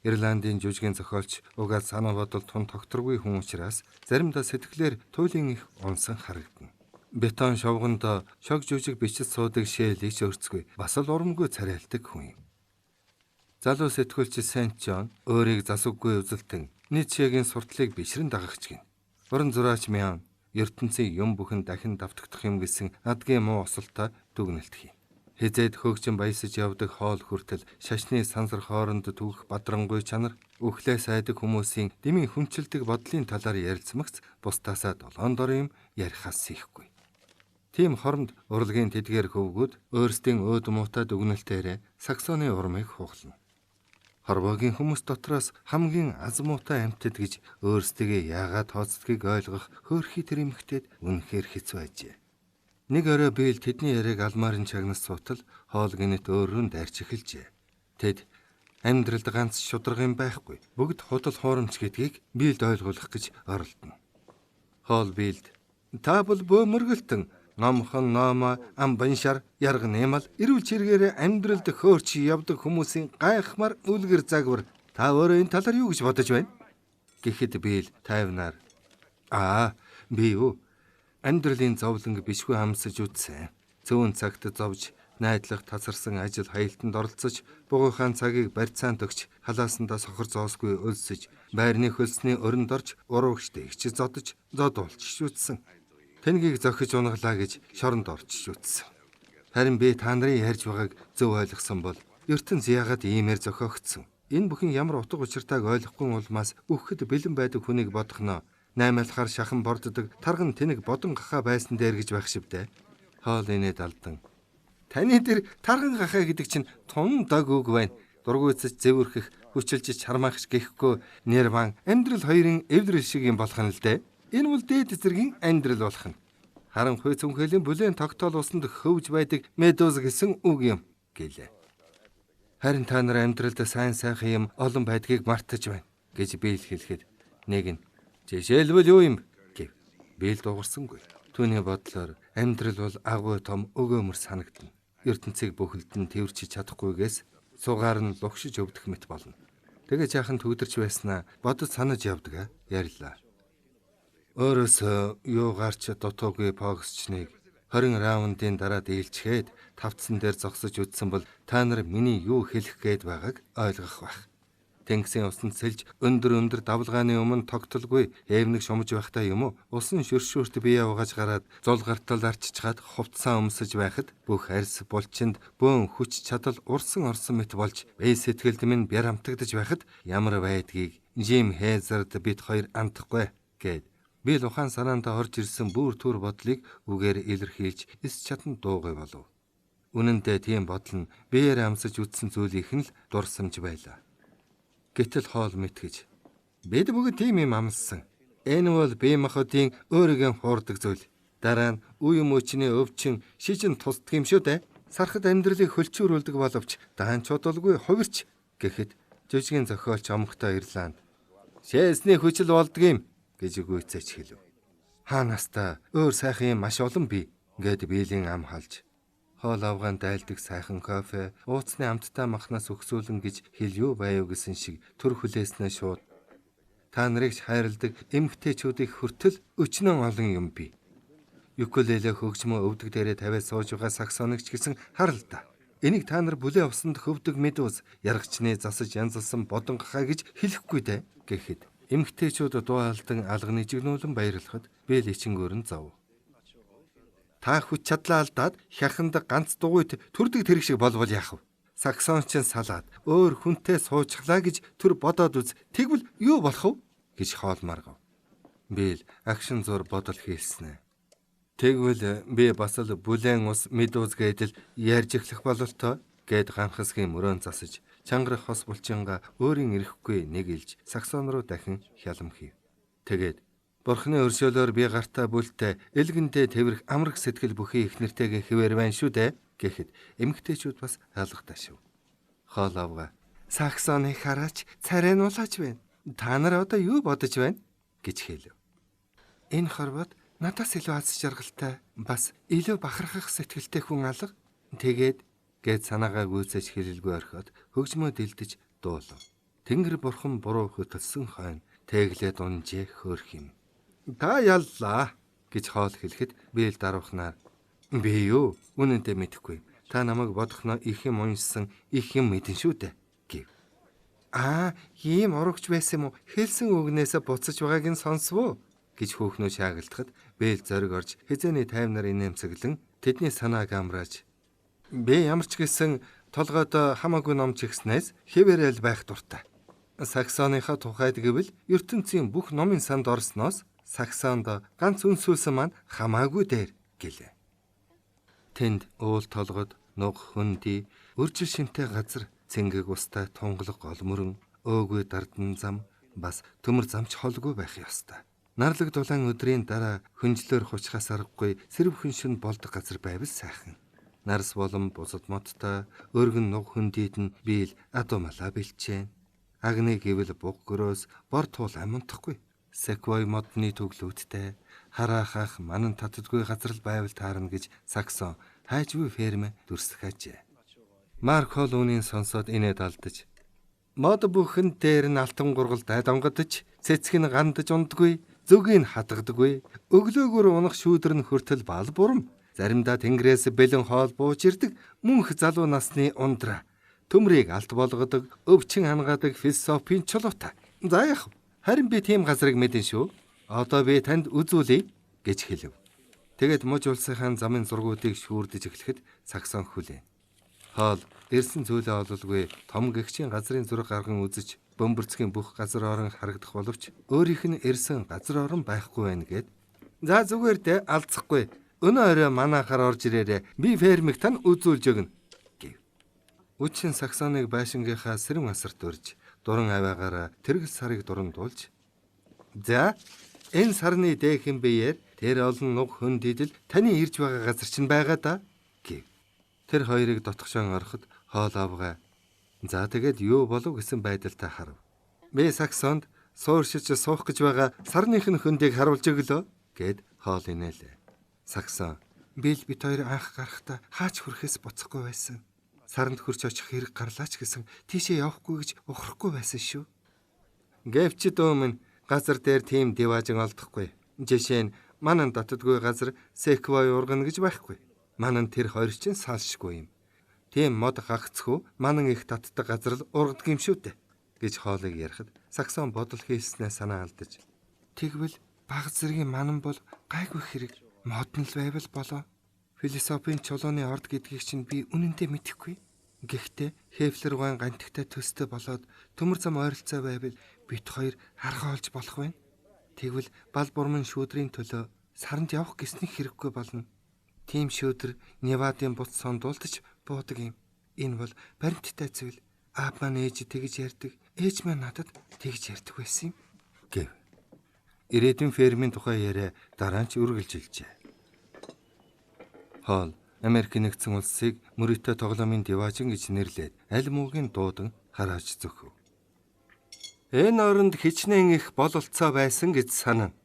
Ирландын жүжигэн зохиолч угаал санаа бодол тун тогтворгүй хүн учраас заримдаа сэтгэлээр туйлын их унсан харагдана. Бетон шовгонд шог жүжиг бичиж суудаг шээлийч өрцгүй бас л урамгүй царайлдаг хүн юм. Залуу сэтгүүлч Сент Жон өөрийг засаггүй үзэлтэн Ницшегийн сурталыг бишрэн дагагч гин. Уран зураач Мян ертөнцийн юм бүхэн дахин давтагдах юм гэсэн адгийн муу осолтой дүгнэлт хий. Хизээд хөөгчөн баясаж явдаг хоол хүртэл шашны сансар хооронд түүх бадрангуй чанар өглөө сайдаг хүмүүсийн дэмий хүнчилдэг бодлын талаар ярилцмагц бусдаасаа долоон дор юм ярихаас сийхгүй. Тийм хоронд урлагийн тэдгээр хөвгүүд өөрсдийн өөд муутай дүгнэлтээр Саксоны урмыг хугална. Хорвоогийн хүмүүс дотроос хамгийн аз муутай амьтад гэж өөрсдөө яагаад тооцдгийг ойлгох хөөрхий тэр эмэгтэйд үнэхээр хэцүү ажээ. Нэг орой Бэл тэдний яриаг алмарын чагнаас суутал хоол гинэт өөрөөр нь дайрч эхэлжээ. Тэд амьдралд ганц шударга юм байхгүй. Бүгд худал хуурамч гэдгийг Бэлд ойлгуулах гэж оролдоно. Хоол Бэлд та бол бөөмөргөлтөн номхон номо амбаншар ярга нэмал эрүүл чиргээр амьдралд хөөрч явдаг хүмүүсийн гайхмар үлгэр загвар та өөрөө энэ талаар юу гэж бодож байна? Гэхэд Бэл тайвнаар би юу амьдралын зовлонг бишгүй хамсаж үтсэн. Цөөн цагт зовж, найдлах тасарсан ажил хаялтанд оролцож, бугуйхаан цагийг барьцаанд өгч, халаасандаа сохор зоосгүй өлсөж, байрны хөлсний өрөнд орж, уруугчдээ их зодож, зодуулж үтсэн. Тэнгийг зохиж унаглаа гэж шоронд орж үтсэн. Харин би та нарын ярьж байгааг зөв ойлгосон бол ертөнц яагаад иймэр зохиогдсон? Энэ бүхэн ямар утга учиртайг ойлгохгүй улмаас өгөхөд бэлэн байдаг хүнийг бодохноо. Наймаалахаар шахан борддог тарган тэнэг бодон гахаа байсан дээр гэж байх шивдэ. Хоол инээд алдан. Таны дээр тарган гахаа гэдэг чинь тун дог үг байна. Дургуйцаж зэвэрхэх, хүчилж чармаахч гэхгүй нэрван амьдрал хоёрын эвдрэл шиг юм болох нь л дээ. Энэ бол дээд зэргийн амьдрал болох нь. Харин хуй цөмхөлийн бүлээн тогтоол усанд хөвж байдаг медуз гэсэн үг юм гэлээ. Харин та нар амьдралд сайн сайхан юм олон байдгийг мартаж байна гэж Бэл хэлэхэд нэг нь жишээлбэл юу юм гэв. Бэл дуурсангүй. Түүний бодлоор амьдрал бол агуу том өгөөмөр санагдана. ертөнцийг бүхэлдэн тэрвчиж чадахгүйгээс сугаар нь лугшиж өвдөх мэт болно. Тэгээ жаахан төгдөрч байснаа бодож санаж явдаг ярьлаа. Өөрөөсөө юу гарч дутуугүй погсчныг 20 раундын дараа дийлчгээд тавцсан дээр зогсож үдсэн бол та нар миний юу хэлэх гээд байгааг ойлгох байх. Тэнгисийн усанд сэлж өндөр давлгааны өмнө тогтолгүй эвнэг шумж байхдаа юм уу? Усан шүршүүрт бие угааж гараад зул гартал арчичгаад хувцсан өмсөж байхад бүх арьс булчинд бөөн хүч чадал урсан орсон мэт болж бие сэтгэлд минь бяр амтагдж байхад ямар байдгийг Жим Хейзерд бид хоёр амтахгүй гэд би л ухаан санаандаа орж ирсэн бүр түр бодлыг үгээр илэрхийлж эс чадан дуугүй болов. Үнэн дээр тийм бодол нь биеэр амсаж үтсэн зүйлийнх нь л дурсамж байлаа. Гэтэл хоол мэтгэж бид бүгд тийм юм амссан. Энэ бол бие махбодын өөригөө хуурдаг зүйл. Дараа нь үе мөчний өвчин шижин тусдаг юм шүү дээ. Сархад амьдралыг хөлчөөрүүлдэг боловч даанч удалгүй хувирч гэхэд жижигэн зохиолч омогтой Ирланд шээсний хүчил болдог юм гэж үгүйцээч хэлв. Хаанаас өөр сайхан юм маш олон бий гэд биелийн ам халж хоол авгаан дайлдаг сайхан кофе, ууцны амттай махнаас өгсүүлэн гэж хэл юу байв гэсэн шиг төр хүлээснээ шууд. Та нарыг хайрладаг эмгтээчүүдийн хүртэл өчнөн олон юм бий. Юкулеле хөгжмөө өвдөг дээрээ тавиад сууж байгаа саксоногч гэсэн харал та. Энийг та нар бүлээн усанд хөвдөг медуз, яргачны засаж янзалсан бодон гахаа гэж хэлэхгүй дээ гэхэд эмгтээчүүд дуу алдан алганы жигнүүлэн баярлахад би л ичингөөрн зов. Та хүч чадлаа алдаад хяханд ганц дугуйт төрдөг тэрэг шиг болвол яах вэ? Саксончин салаад өөр хүнтэй суучглаа гэж төр бодоод үз. Тэгвэл юу болох вэ? Гэж хоолмаргав. Би л акшн зур бодол хийлснэ. Тэгвэл би бас л бүлээн ус медуз гэдэл ярьж эхлэх бололтой гэд ганхасгийн мөрөөн засаж чангарах хос булчинга өөрийн ирэхгүй нэг илж саксон руу дахин хялам хийв. Тэгээд Бурхны өршөөлөөр би гартаа бүлтэ элгэндээ тэрх амраг сэтгэл бүхий их нэртэйгээ хэвээр байна шүү дээ гэхэд эмгтээчүүд бас хаалга ташив. Хоол авга. Саксоны хараач царай нуулаач байна. Та нар одоо юу бодож байна гэж хэлв. Энэ хорвоод надаас илүү аз жаргалтай бас илүү бахархах сэтгэлтэй хүн алга. Тэгээд гэд санаагаа гүйцэж хэлэлгүй орхиод хөгжмөө дэлдэж дуулав. Тэнгэр бурхан буруу хөтөлсөн хойно тэглээд унжээ хөөх юм. Та яллаа гэж хоол хэлэхэд би л даруухнаар би юу үнэнтэй мэдэхгүй. Та намайг бодохноо их юм уншсан их юм мэдэн шүү дээ гэв. Ийм урагч байсан юм уу? Хэлсэн үгнээсээ буцаж байгааг нь сонсвоо гэж хөөхнөө шаагилдахад би л зориг орж хизээний таймнаар инээмсэглэн тэдний санааг амрааж би ямар ч гэсэн толгойд хамаагүй ном чигснээс хэвээрэл байх дуртай. Саксоныхаа тухайд гэвэл ертөнцийн бүх номын санд орсноос Саксонд ганц үнсүүлсэн маань хамаагүй дээр гэлээ. Тэнд уул толгод, нуг хөндөй, өржил шинтэй газар, цэнгэг устай тунгалаг гол мөрөн, өөгүй дардан зам, бас төмөр замч холгүй байх ёстой. Нарлаг дулаан өдрийн дараа хөнжлөөр хучхаас аргагүй сэрвхэн шин болдог газар байвал сайхан. Нарс болон бусад модтой, өргөн нуг хөндөйд нь биел адуу малаа бэлчээн. Агны гэвэл буг гөрөөс бор туул амунтахгүй. Секвой модны төглүүдтэй хараахах манан татдаггүй газар л байвал таарна гэж Саксон хайжгүй фермэ дүрсгэж. Марк Холл үнийн сонсоод инээд алдаж. Мод бүхэн дээр нь алтан гургалтай донгодож, цэцэг нь гандаж ундаггүй, зүгийг хадгадаггүй, өглөөгөр унах шүүдэр нь хүртэл бал бурам. Заримдаа тэнгэрээс бэлэн хоол бууж ирдэг мөнх залуу насны ундраа. Төмрийг алт болгодог, өвчин хангаадаг философийн чулуутай. За яах вэ? Харин би тийм газрыг мэдэн шүү. Одоо би танд үзүүлье гэж хэлв. Тэгээд муж улсынхаа замын зургуудыг шүүрдэж эхлэхэд Саксон хүлээн. Хоол ирсэн зүйлээ ололгүй том гэгчийн газрын зураг гарган үзэж бөмбөрцгийн бүх газар орон харагдах боловч өөрийнх нь ирсэн газар орон байхгүй байна гэд. За зүгээр дээ алдсахгүй. Өнөө орой манайхаар орж ирээрээ. Би фермиг тань үзүүлж өгнө гэв. Үчин Саксоныг байшингийнхаа сэрэн асарт өрж дуран аваагаар тэргэл сарыг дурандуулж за энэ сарны дээхэн биеэр тэр олон нуг хөндөйдөл таны ирж байгаа газар чинь байгаа да гэв. Тэр хоёрыг дотгошон ороход хоол авгаа. За тэгээд юу болов гэсэн байдалтай харав. Би Саксонд сууршиж суух гэж байгаа сарных нь хөндөйг харуулж өглөө гэд хоол инээлээ. Саксон би л бит хоёр анх гарахдаа хаач хүрэхээс буцахгүй байсан. Саранд хурж очих хэрэг гарлаач гэсэн тийшээ явахгүй гэж ухрахгүй байсан шүү. Гэвч дөөмөн газар дээр тийм диваажин олдохгүй. Жишээ нь Манан татдаггүй газар секвой ургана гэж байхгүй. Манан тэр хоёр чинь салшгүй юм. Тийм мод гагцгүй манан их татдаг газар л ургадаг юм шүү дээ гэж хоолыг ярихад Саксон бодол хийснээ санаа алдаж. Тэгвэл баг зэргийн манан бол гайгүй хэрэг модон л байвал болоо. Философийн чулууны орд гэдгийг чинь би үнэндээ мэдэхгүй. Гэхдээ Хефлер гуайн гантигтай төстэй болоод төмөр зам ойролцоо байвал бит хоёр харгаа олж болох байна. Тэгвэл бал бурман шүүдрийн төлөө саранд явах гэсний хэрэггүй болно. Тийм шүүдэр Невадын буц сондуулдаж буудаг юм. Энэ бол баримттай зүйл. Аав маань ээж тэгж ярьдаг. Ээж маань надад тэгж ярьдаг байсан юм гэв. Ирээдүйн фермийн тухай яриа дараа нь ч үргэлжилжээ. Хоол Америк нэгдсэн улсыг мөрөйтэй тоглоомын диваажин гэж нэрлээд аль муугийн дуудан харааж зөхөв. Энэ оронд хичнээн их бололцоо байсан гэж санана.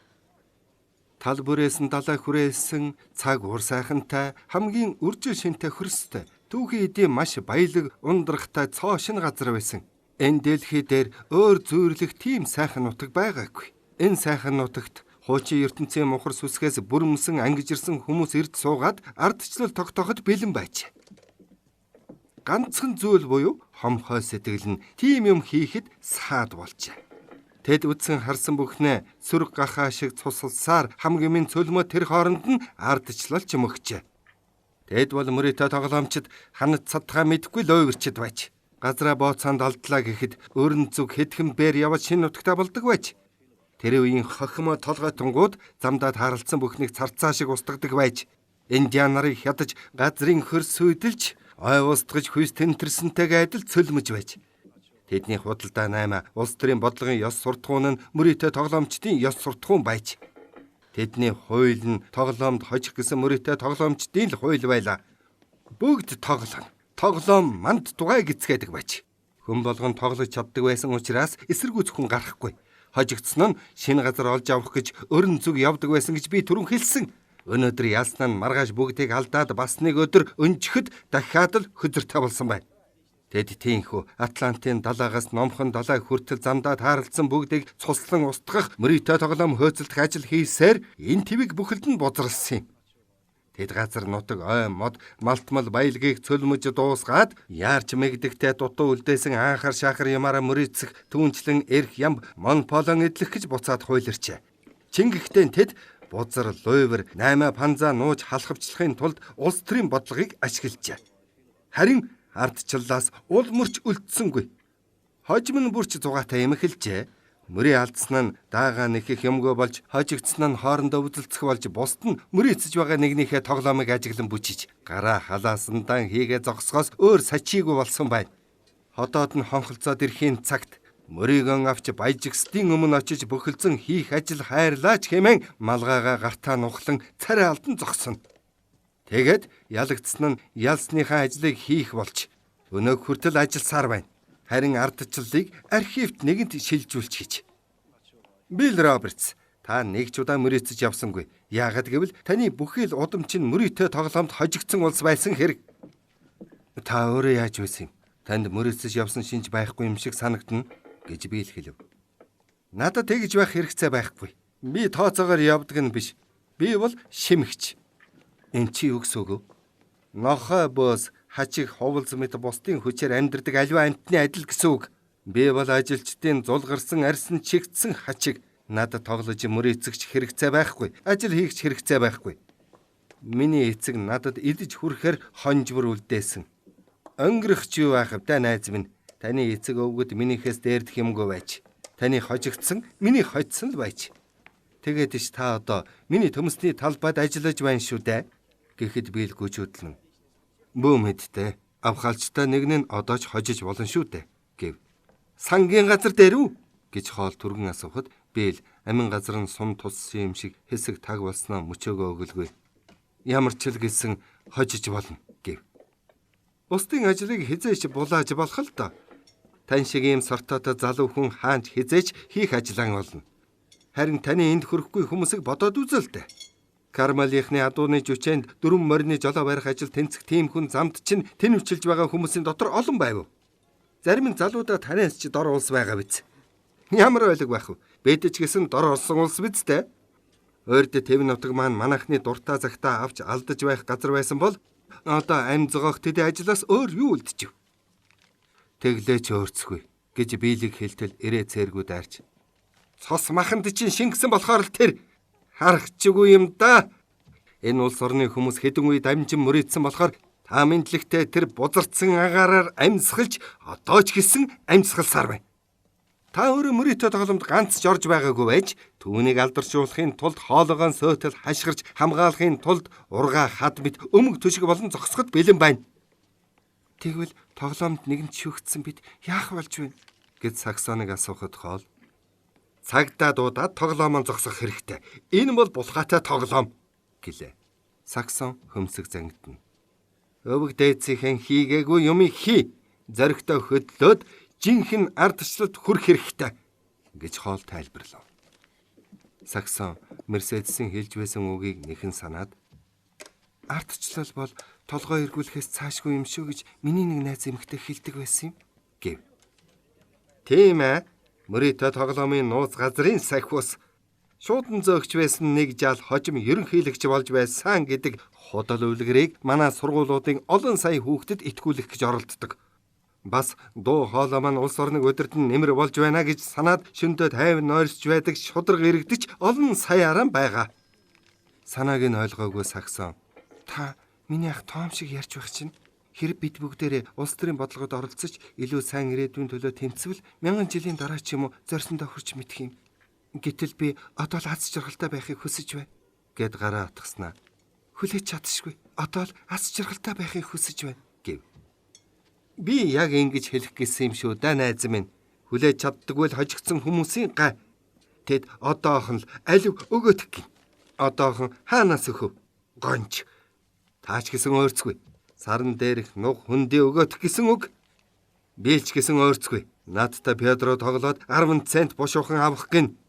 Тал бүрээс нь далай хүрээсэн цаг ур сайхантай хамгийн үржил шинтэй хөрстэй түүхий эдийн маш баялаг ундрахтай цоо шин газар байсан. Энэ дэлхий дээр өөр зүйрлэх тийм сайхан нутаг байгаагүй. Энэ сайхан нутагт хуучин ертөнцийн мухар сүсгээс бүрмсэн ангиж ирсэн хүмүүс ирд суугаад ардчлал тогтооход бэлэн байж. Ганцхан зүйл буюу хомхой сэтгэл нь тийм юм хийхэд саад болжээ. Тэд үдсэн харсан бүхнээ сүрг гахаа шиг цусалсаар хамгийн минь цөлмө тэр хооронд нь ардчлалч мөгчээ. Тэд бол мөрөйтэй тоглоомчид ханад цадхаа мэдгүй л уйвэрчд байж. Газраа бооцаанд алдлаа гэхэд өрн зүг хэдхэн бээр явж шинэ нутагтаа болдог байж. Тэр үеийн хохимо толгой тунгууд замдаа тааралцсан бүхнийг царцаа шиг устгадаг байж. Индиан нарыг хядаж газрын хөрс сүйдэлж ой устгаж хүйс тэнтерсэнтэйгээ адил цөлмөж байж. Тэдний худалдаа 8 улс төрийн бодлогын ёс суртахуун нь мөрөйтэй тоглоомчдын ёс суртахуун байж. Тэдний хууль нь тоглоомд хожих гэсэн мөрөйтэй тоглоомчдын л хууль байлаа. Бүгд тоглоно. Тоглоом манд дугай гисгэдэг байж. Хүн болгон тоглож чаддаг байсан учраас эсэргүүцэх хүн гарахгүй. Хожигдсон нь шинэ газар олж авах гэж өрн зүг явдаг байсан гэж би түрүүн хэлсэн. Өнөөдөр яаснаа маргааш бүгдийг алдаад бас нэг өдөр өнчөхөд дахиад л хөзөртэй болсон байна. Тэд тийхүү Атлантын далаагаас номхон далай хүртэл замдаа тааралцсан бүгдийг цуслан устгах мөрөйтэй тоглоом хөөцөлдөх ажил хийсээр энэ твийг бүхэлд нь бузралсан юм. Тэд газар нутаг ой мод малтмал баялгийг цөлмөж дуусгаад яарч мэгдэгтэй дутуу үлдээсэн анхаар шахар ямаараа мөрийцэх түүнчлэн эрх ям монполон эдлэх гэж буцаад хуйларчээ. Чингэхтэн тэд бузар луйвер 8 панза нууж халахвчлахын тулд улс төрийн бодлогыг ашиглажээ. Харин ардчлалаас уул мөрч үлдсэнгүй. Хожим нь бүрч зугаатай юм эхэлжээ. Мөрийн алдсан нь даагаа нэхэх юмгүй болж хожигдсан нь хоорондоо үзэлцэх болж бусд нь мөрийцэж байгаа нэгнийхээ тоглоомыг ажиглан бүчиж гараа халаасандаа хийгээ зогсохоос өөр сачиiгүй болсон байна. Ходоод нь хонхолцоод ирэхийн цагт мөрийгөн авч баяжигсдын өмнө очиж бөхөлзөн хийх ажил хайрлаач хэмээн малгайгаа гартаа нухлан царай алдан зогсон. Тэгээд ялагдсан нь ялсныхаа ажлыг хийх болж өнөө хүртэл ажилласаар байна. Харин ардчлалыг архивт нэгэнт шилжүүлж хийж. Билл Робертс, та нэг ч удаа мөрийцэж явсангүй. Яагаад гэвэл таны бүхий л удам чинь мөрийтэй тоглоомд хожигдсон улс байсан хэрэг. Та өөрөө яаж байсан юм? Танд мөрийцэж явсан шинж байхгүй юм шиг санагдана гэж би л хэлв. Надад тэгж байх хэрэгцээ байхгүй. Би тооцоогоор явдаг нь биш. Би бол шимэгч. Энд чи юу гэсэн үг вэ? Нохой бос хачиг ховлз мэт бусдын хүчээр амьдардаг аливаа амтны адил гэсэн үг. Би бол ажилчдын зулгарсан арьсан чигдсэн хачиг. Надад тоглож мөрийцэгч хэрэгцээ байхгүй. Ажил хийгч хэрэгцээ байхгүй. Миний эцэг надад идэж хүрэхээр хонжбор үлдээсэн. Өнгөрөх ч юу байх вэ найз минь? Таны эцэг өвгөд минийхээс дээрдэх юмгүй байж. Таны хожигдсан миний хоцсон л байж. Тэгээд ш та одоо миний төмөсний талбайд ажиллаж байна шүү дээ. Гэхэд би л гүж хөдлөн. Бөөм хэдтэй авхалчтай нэг нь одоо ч хожиж болно шүү дээ гэв. Сангийн газар дээр үү гэж хоол түргэн асуухад би л амин газар нь сум туссан юм шиг хэсэг таг болсноо мөчөөгөө өгөлгүй. Ямар ч л гэсэн хожиж болно гэв. Бусдын ажлыг хизээч булааж болох л доо. Тань шиг ийм сортоотой залуу хүн хаанч хизээч хийх ажиллаан болно. Харин таны энд хүрэхгүй хүмүүсийг бодоод үзэлтэй. Кармалийнхны адууны жүчээнд дөрвөн морины жолоо барих ажил тэнцэх тийм хүн замд чинь тэнвчилж байгаа хүмүүсийн дотор олон байв. Зарим нь залуудаа танаас ч дор улс байгаа биз. Ямар ойлог байх вэ? Бэдэж гисэн дор орсон улс биз дээ. Ойрд тэв нутаг маань манайхны дуртай цагтаа авч алдаж байх газар байсан бол одоо амь зогоох тэд ажлаас өөр юу үлдчихв. Тэглээч өөрцгүй гэж биелэг хэлтэл ирээ цээргүү дайрч. Цус маханд чинь шингэсэн болохоор л тэр харахчгүй юм да. Энэ улс орны хүмүүс хэдэн үе дамжин мөрийдсэн болохоор та мэдлэгтэй тэр бузарцсан агаараар амьсгалж одоо ч гэсэн амьсгалсаар байна. Та өөрөө мөрийтэй тогломд ганц ж орж байгаагүй байж түүнийг алдаршуулахын тулд хоолойгоо сөйтөл хашгирч хамгаалахын тулд ургаа хад мэд өмг төшиг болон зогсоход бэлэн байна. Тэгвэл тоглоомд нэгэн шүхтсэн бид яах болж байна гэж Саксоныг асуухад хоол цагдаа дуудаад тоглоомоо зогсох хэрэгтэй. Энэ бол булхаатай тоглоом гэлээ. Саксон хөмсөг зангидна. Өвөг дээдсийнхэн хийгээгүй юмыг хий. Зоригтой хөдлөөд жинхэнэ ардчлалд хүрэх хэрэгтэй гэж хоол тайлбарлав. Саксон Мерседесийн хэлж байсан үгийг нэхэн санаад ардчлал бол толгой эргүүлэхээс цаашгүй юм шүү гэж миний нэг найз эмэгтэй хэлдэг байсан юм гэв. Тийм ээ. Мөрийтэй тоглоомын нууц газрын сахиус шуудан зөөгч байсан нэг жаал хожим ерөнхийлөгч болж байсан гэдэг худал үлгэрийг манай сургуулиудын олон сая хүүхдэд итгүүлэх гэж оролддог. Бас дуу хоолой маань улс орныг удирдан нэмэр болж байна гэж санаад шөндөө тайван нойрсож байдаг шудраг иргэдэж олон саяаран байгаа. Санааг нь ойлгоогүй Саксон. Та миний ах Том шиг ярьж байх чинь хэрэг бид бүгдээрээ улс төрийн бодлогод оролцож илүү сайн ирээдүйн төлөө тэмцвэл 1000 жилийн дараа ч юм уу зорьсондоо хүрч мэдэх юм. Гэтэл би одоо л аз жаргалтай байхыг хүсэж байна гэд гараа атгаснаа. Хүлээж чадшгүй. Одоо л аз жаргалтай байхыг хүсэж байна гэв. Би яг ингэж хэлэх гэсэн юм шүү да найз минь. Хүлээж чаддаггүй л хожигдсон хүмүүсийн гай. Тэд одоохон л алив өгөөдөх гин. Одоохон хаанаас өгөв? Гонч. Таач гэсэн өөрцгүй. Саран дээрх нуг хөндөө өгөөдөх гэсэн үг. Биэлч гэсэн өөрцгүй. Надтай Педро тоглоод 10 цент бушуухан авах гин.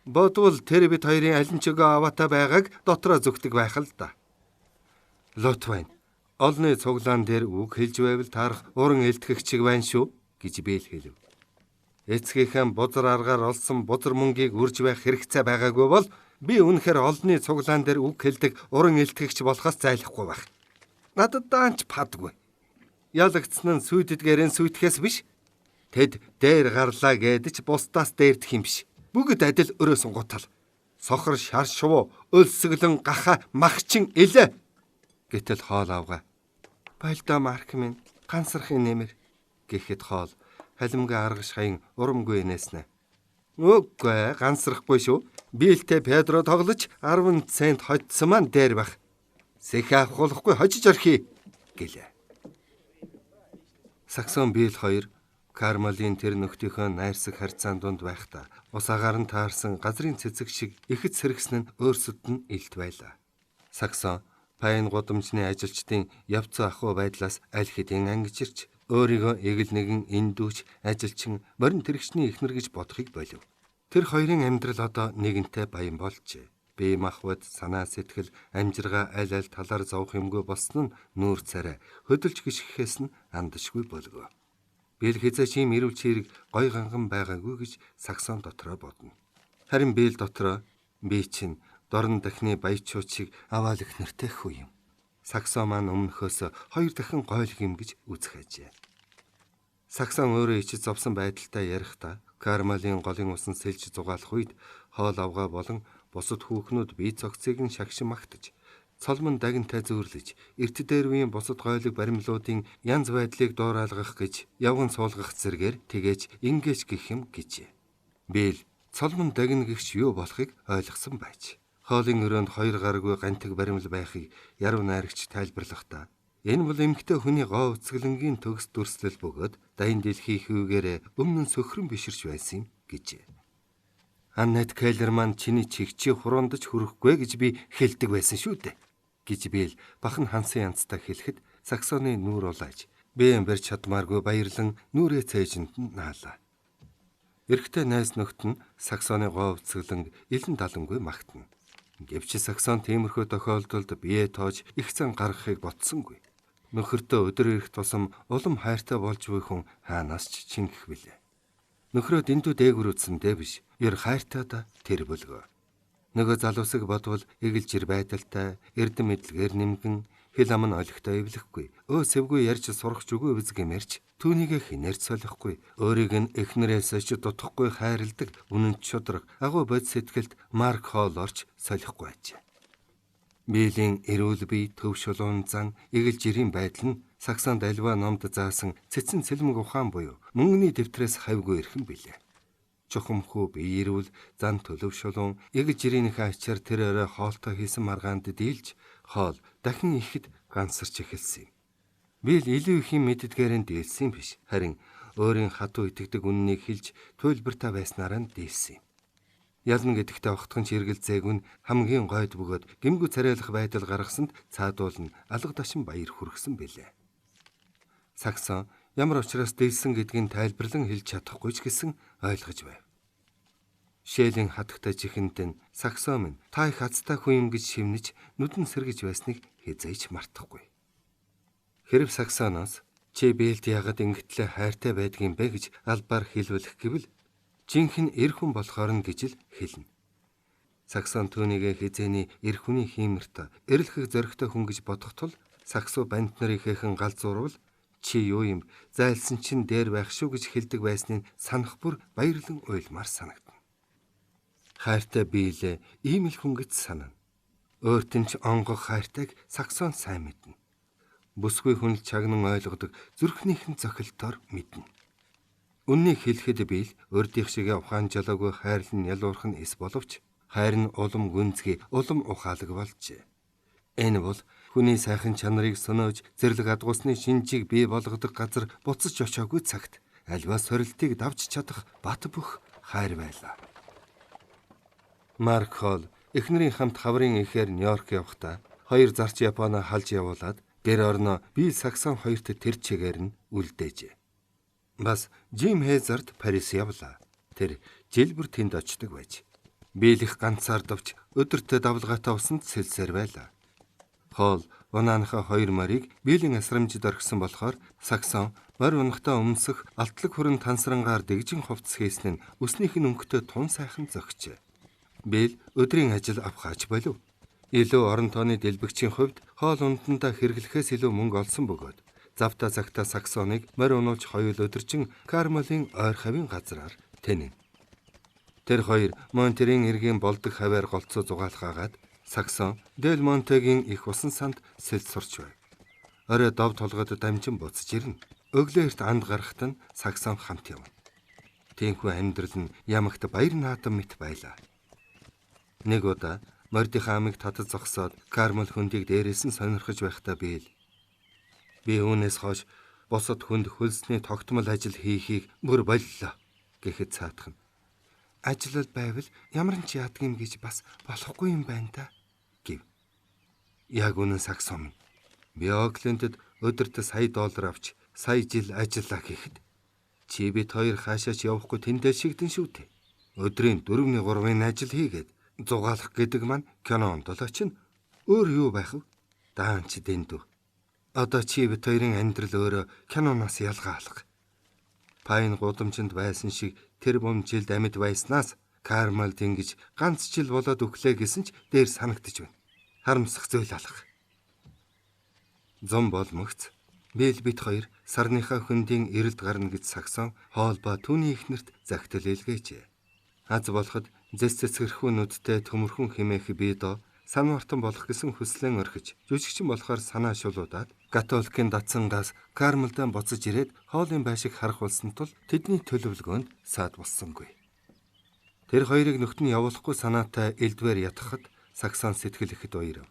Бодвол тэр бид хоёрын аль нь ч өгөө аваатай байгааг дотроо зүгтэг байх л да. Лотвайн. Олны цуглаан дээр үг хэлж байвал таарах уран элтгэгчиг байна шүү гэж биэл хэлв. Эцгийнхэн бузар аргаар олсон бузар мөнгийг үрж байх хэрэгцээ байгаагүй бол би үнэхээр олны цуглаан дээр үг хэлдэг уран элтгэгч болохоос зайлахгүй байх. Надад даанч падгүй. Ялагдсан нь сүйдэдгээрэн сүйтгэхээс биш. Тэд дээр гарлаа гэдэж бусдаас дээрдэх юм биш. Бүгд адил өрөөсөн гутал. Сохор шар шувуу өлсгөлэн gaха махчин илээ. Гэтэл хоол авгаа. Байлдаа марк минь гансархын нэмэр гэхэд хоол халимгаа аргаш хаян урамгүй нээснэ. Үгүй гансрахгүй шүү. Биэлтэй Педро тоглож 10 цент хоцсон маань дээр бах. Сэхэ авахгүй хожиж орхи гэлээ. Саксон биэл хоёр Кармалын тэр нөхдийнхөө найрсаг харьцаан дунд байхдаа ус агаар нь таарсан газрын цэцэг шиг ихэд сэргсэн нь өөрсөд нь илт байлаа. Саксон Пайн гудамжны ажилчдын явц ахуй байдлаас аль хэдийн ангижирч өөрийгөө эгэл нэгэн эндүүч ажилчин морин тэрэгчний эхнэр гэж бодохыг болив. Тэр хоёрын амьдрал одоо нэгэнтээ баян болжээ. Бие махбод санаа сэтгэл амжиргаа аль аль талаар зовх юмгүй болсон нь нүүр царай хөдөлж гიშгэхээс нь андашгүй болгоо. Бэл хязаач ийм ирүүл чирэг гой ганган байгаагүй гэж Саксон дотроо бодно. Харин Бэл дотроо би чинь дорн дахны баячууд шиг аваал их нэртэй хүү юм. Саксон маань өмнөхөөс 2 дахин гойлг юм гэж үзэх ажээ. Саксон өөрөө ичиж зовсон байдалтай ярихдаа Кармалын голын усан сэлж зугаалах үед хоол авгаа болон бусад хүүхнүүд бие цогцыг нь шагшин магтаж, цолмон дагнтай зөөрлөж, эрт дээр үеийн бусад гойлог баримлуудын янз байдлыг дуурайлгах гэж явган суулгах зэргээр тэгээж ингэж гэх юм гэжээ. Бэл цолмон дагна гихч юу болохыг ойлгосон байж. Хоолын өрөөнд 2 гаргүй гантиг баримл байхыг яруу найрагч тайлбарлахдаа энэ бол эмэгтэй хүний гоо үцгэлэнгийн төгс дүрслэл бөгөөд дайн дэлхий хүйгээрээ өмнө нь сөхрөн биширч байсан юм гэжээ. Аннет Келлерман чиний чигчи хуруундаж хүрэхгүй гэж би хэлдэг байсан шүү дээ гэж Бэл бахан хансан янзтай хэлэхэд Саксоны нүүр улааж бэм барьж чадмааргүй баярлан нүрээ цээжинд нь наалаа. Эрэгтэй найз нөхд нь Саксоны гоо үцгэлэнг элен талангүй магтана. Гэвч Саксон тиймэрхүү тохиолдолд бие тоож их зан гаргахыг ботсонгүй. Нөхөртөө өдөр ирэх тусам улам хайртай болж буй хүн хаанаас ч чингэх билээ. Нөхрөө дэндүү дээгүр үтсэндээ биш, ер хайртайда тэр бөлгөө. Нөгөө залуусыг бодвол эгэлжир байдалтай, эрдэм мэдлэгээр нэмгэн хэл ам нь олигтой эвлэхгүй. Сэвгүй ярьж сурах зүгөө биз гэмэрч түүнийг хинээрч солихгүй. Өөрийг нь эхнэрээс ч дутхгүй хайрладаг үнэн чудраг агуу бод сэтгэлд Марк Холл орч солихгүй ажээ. Биелийн эрүүл бие төв шулуун зан эгэлжирийн байдал нь Саксонд альва номд заасан цэцэн цэлмэг ухаан буюу мөнгөний дэвтрээс хавьгүй ирхэн билээ. Чухамхүү бие эрүүл зан төлөв шулуун эгэлжирийнхээ ачаар тэр орой хоолтой хийсэн маргаанд дийлж хоол дахин ихэд гансарч эхэлсэн юм. Бийл илүү их юм мэддгээр нь дийлсэн биш. Харин өөрийн хатуу итгэдэг үннийг хэлж туйлбартай байснараа нь дийлсэн юм. Ялна гэдэгтээ огтхон ч эргэлзээг нь хамгийн гойд бөгөөд гэмгүй царайлах байдал гаргасанд цаадуулна алга дашин баяр хүргэсэн билээ. Саксон ямар учраас дийлсэн гэдгийг тайлбарлан хэлж чадахгүй ч гэсэн ойлгож байв. Шэлийн хатагтай чихэнд нь Саксон минь та их азтай хүн юм гэж шивнэж нүдэн сэргэж байсныг хэзээч мартахгүй. Хэрв Саксоноос чи Бийлд яагаад ингэтлээ хайртай байдгийм бэ гэж албаар хэлвэлэх гэвэл жинхэнэ эр хүн болохоор нь гэж л хэлнэ. Саксон түүнийг хизээний эр хүний хиймэрт эрлэхэг зоригтой хүн гэж бодох тул Саксу банд нарынхээхэн галзуурвал чи юу юм зайлсан чинь дээр байх шүү гэж хэлдэг байсныг санах бүр баярлан уйлмаар санагдана. Хайртай Бийл ийм л хүн гэж санана. Өөрт нь ч онгох хайртайг Саксон сайн мэднэ. Бүсгүй хүн л чагнан ойлгодог зүрхнийхэн зохилтоор мэднэ. Үннийг хэлэхэд Бийл урдих шиг ухаан жалаагүй хайрлан ялуурх нь эс боловч хайр нь улам гүнзгий, улам ухаалаг болжээ. Энэ бол хүний сайхан чанарыг сонөөж зэрлэг адгуусны шинжийг бий болгодог газар буцаж очоогүй цагт альва сорилтыг давж чадах бат бөх хайр байлаа. Марк Холл эхнэрийн хамт хаврын ихээр Нью-Йорк явахдаа хоёр зарч Японоо халж явуулаад гэр орноо Бийл Саксон хоёрт тэр чигээр нь үлдээжээ. Бас Жим Хейзард Парис явлаа. Тэр жил бүр тэнд очдог байж. Бийл их ганцаардавч өдөртөө давлгаатай усанд сэлсээр байлаа. Холл унаанхаа хоёр морийг Бийлийн асрамжид орхисон болохоор Саксон морь унахтаа өмсөх алтлаг хүрэн тансрангаар дэгжин хувцс хийсэн нь өснийх нь өнгөтэй тун сайхан зөгчээ. Бийл өдрийн ажил авахаач болов. Илүү орон тооны дэлбэгчийн хувьд хоол ундандаа хэрэглэхээс илүү мөнгө олсон бөгөөд завта цагта Саксоныг морь унуулж хоёул өдөржин Кармелын ойр хавийн газраар тэнэн. Тэр хоёр Монтерийн эргийн болдог хаваар голцоо зугаалгаагаад Саксон Дел Монтегийн их усан санд сэл сурч байв. Орой дов толгойд дамжин буцаж ирнэ. Өглөөрт анд гарахт нь Саксон хамт явна. Тэнхүү амьдрал нь ямагт баяр наадам мэт байлаа. Нэг удаа мордийнхаа амийг татаж зогсоод Кармел хөндийг дээрээс нь сонирхож байхдаа Бийл би үүнээс хойш босод хүнд хөлсний тогтмол ажил хийхийг бүр боллоо гэхэд цаадах нь ажил байвал ямар ч яадгийм гэж бас болохгүй юм байна та гэв. Яг үнэн Саксон минь. Би Оклендд өдөрт $1,000 авч сая жил ажиллаа гэхэд чи бид хоёр хаашаач явахгүй тэндээ шигдэн шүү дээ. Өдрийн 4-3 ажил хийгээд зугаалах гэдэг маань кинонд л очин өөр юу байх вэ? Даанч дэндүү. Одоо чи бид хоёрын амьдрал өөрөө киноноос ялгаалах. Пайн гудамжинд байсан шиг тэр бомжилд амьд байснаас Кармелд ингэж ганц жил болоод өглөө гэсэн ч дээр санагдчих байна. Харамсах зүйл алах. Зам болмогц Бийл бит хоёр сарныхаа хөндийн эрэлд гарна гэж Саксон хоол ба түүний ихнэрт загтал илгээжээ. Аз болоход зэс цэцгэрхүү нүдтэй төмөрхөн хэмээх Бидо сан мартан болох гэсэн хүслэн орхиж жүжигчин болохоор санаа шулуудаад католикийн датсангаас Кармелдаа буцаж ирээд хоолын байшиг харах болсон тул тэдний төлөвлөгөөнд саад болсонгүй. Тэр хоёрыг нөхд нь явуулахгүй санаатай элдвэр ятгахад Саксон сэтгэл ихэд уярав.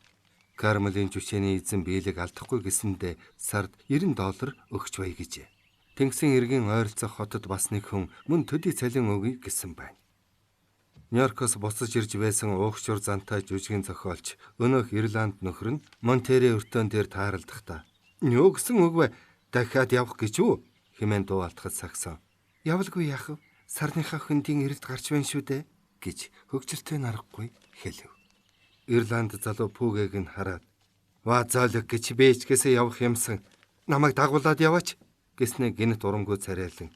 Кармелын жүчээний эзэн Бийлийг алдахгүй гэсэндээ сард $90 өгч бай гэжээ. Тэнгисийн эргийн ойролцох хотод бас нэг хүн мөн төдий цалин өгье гэсэн байна. Нью-Йоркоос буцаж ирж байсан уугчур зантай жүжигийн зохиолч өнөөх Ирланд нөхөр нь Монтере өртөөн дээр тааралдахдаа "Юу гэсэн үг вэ? Дахиад явах гэж үү?" хэмээн дуу алдахад Саксон "Явалгүй яах вэ? Сарныхаа хөндийн эрэлд гарч байна шүү дээ" гэж хөгжилтэй нарахгүй хэлв. Ирланд залуу Пүүгээг нь хараад "Ва зоолог гэж бээчгээсээ явах юмсан. Намайг дагуулад яваач" гэснээ гинт урамгүй царайлан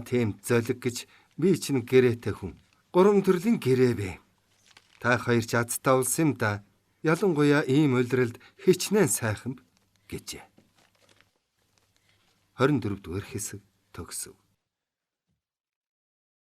"Тийм золиг гэж би чинь гэрээтэй хүн. 3 төрлийн гэрээ бэ. Та хоёр ч азтай улс юм да. Ялангуяа ийм улиралд хичнээн сайхан гэжээ. 24 дугаар хэсэг төгсөв.